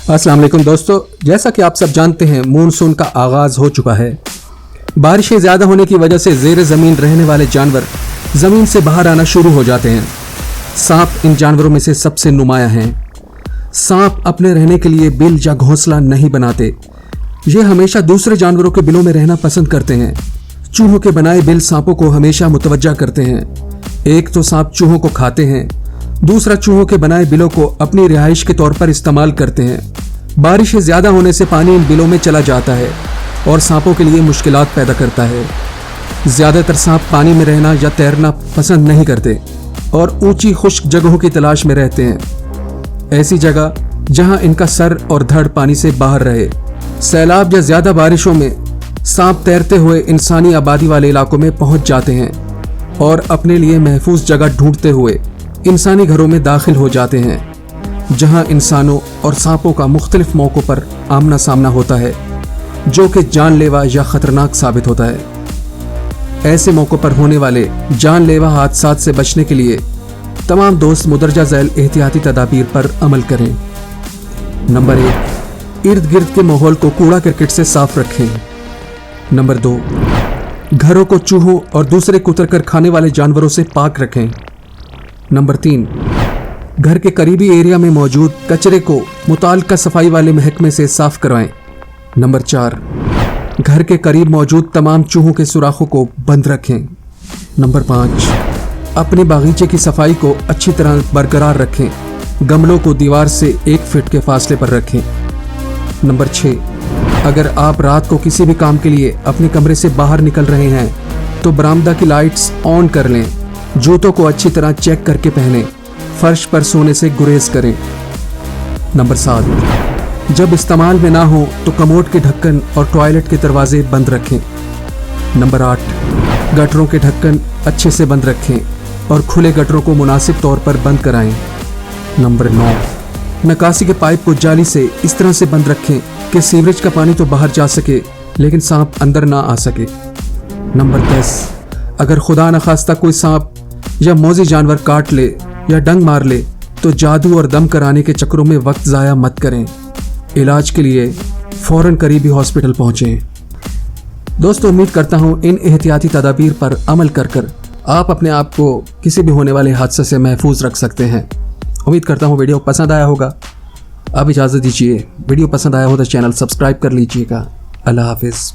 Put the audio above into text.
अस्सलाम वालेकुम दोस्तों, जैसा कि आप सब जानते हैं मानसून का आगाज़ हो चुका है। बारिशें ज़्यादा होने की वजह से ज़ेर ज़मीन रहने वाले जानवर ज़मीन से बाहर आना शुरू हो जाते हैं। सांप इन जानवरों में से सबसे नुमाया हैं। सांप अपने रहने के लिए बिल या घोंसला नहीं बनाते, ये हमेशा दूसरे जानवरों के बिलों में रहना पसंद करते हैं। चूहों के बनाए बिल सांपों को हमेशा मुतवज्जा करते हैं। एक तो सांप चूहों को खाते हैं, दूसरा चूहों के बनाए बिलों को अपनी रिहाइश के तौर पर इस्तेमाल करते हैं। बारिशें ज़्यादा होने से पानी इन बिलों में चला जाता है और सांपों के लिए मुश्किलात पैदा करता है। ज़्यादातर सांप पानी में रहना या तैरना पसंद नहीं करते और ऊंची खुश्क जगहों की तलाश में रहते हैं, ऐसी जगह जहां इनका सर और धड़ पानी से बाहर रहे। सैलाब या ज़्यादा बारिशों में सांप तैरते हुए इंसानी आबादी वाले इलाकों में पहुंच जाते हैं और अपने लिए महफूज जगह ढूंढते हुए इंसानी घरों में दाखिल हो जाते हैं, जहां इंसानों और सांपों का मुख्तलिफ मौक़ों पर आमना सामना होता है, जो कि जानलेवा या ख़तरनाक साबित होता है। ऐसे मौक़ों पर होने वाले जानलेवा हादसात से बचने के लिए तमाम दोस्त मुदरजा झैल एहतियाती तदाबीर पर अमल करें। नंबर 1, इर्द गिर्द के माहौल को कूड़ा करकट से साफ रखें। नंबर 2, घरों को चूहों और दूसरे कुतर कर खाने वाले जानवरों से पाक रखें। नंबर 3, घर के करीबी एरिया में मौजूद कचरे को मुताल्लिका सफाई वाले महकमे से साफ करवाएं। नंबर 4, घर के करीब मौजूद तमाम चूहों के सुराखों को बंद रखें। नंबर 5, अपने बागीचे की सफाई को अच्छी तरह बरकरार रखें। गमलों को दीवार से 1 फीट के फासले पर रखें। नंबर 6, अगर आप रात को किसी भी काम के लिए अपने कमरे से बाहर निकल रहे हैं तो बरामदा की लाइट्स ऑन कर लें। जूतों को अच्छी तरह चेक करके पहनें। फर्श पर सोने से गुरेज करें। नंबर 7, जब इस्तेमाल में ना हो तो कमोड के ढक्कन और टॉयलेट के दरवाजे बंद रखें। नंबर 8, गटरों के ढक्कन अच्छे से बंद रखें और खुले गटरों को मुनासिब तौर पर बंद कराएं। नंबर 9, निकासी के पाइप को जाली से इस तरह से बंद रखें कि सीवरेज का पानी तो बाहर जा सके लेकिन सांप अंदर ना आ सके। नंबर 10, अगर खुदा न खास्ता कोई सांप या मौजी जानवर काट ले या डंग मार ले तो जादू और दम कराने के चक्करों में वक्त ज़ाया मत करें। इलाज के लिए फ़ौरन करीबी हॉस्पिटल पहुँचें। दोस्तों, उम्मीद करता हूँ इन एहतियाती तदाबीर पर अमल कर आप अपने आप को किसी भी होने वाले हादसे से महफूज रख सकते हैं। उम्मीद करता हूँ वीडियो पसंद आया होगा। अब इजाज़त दीजिए। वीडियो पसंद आया हो तो चैनल सब्सक्राइब कर लीजिएगा। अल्लाह हाफिज़।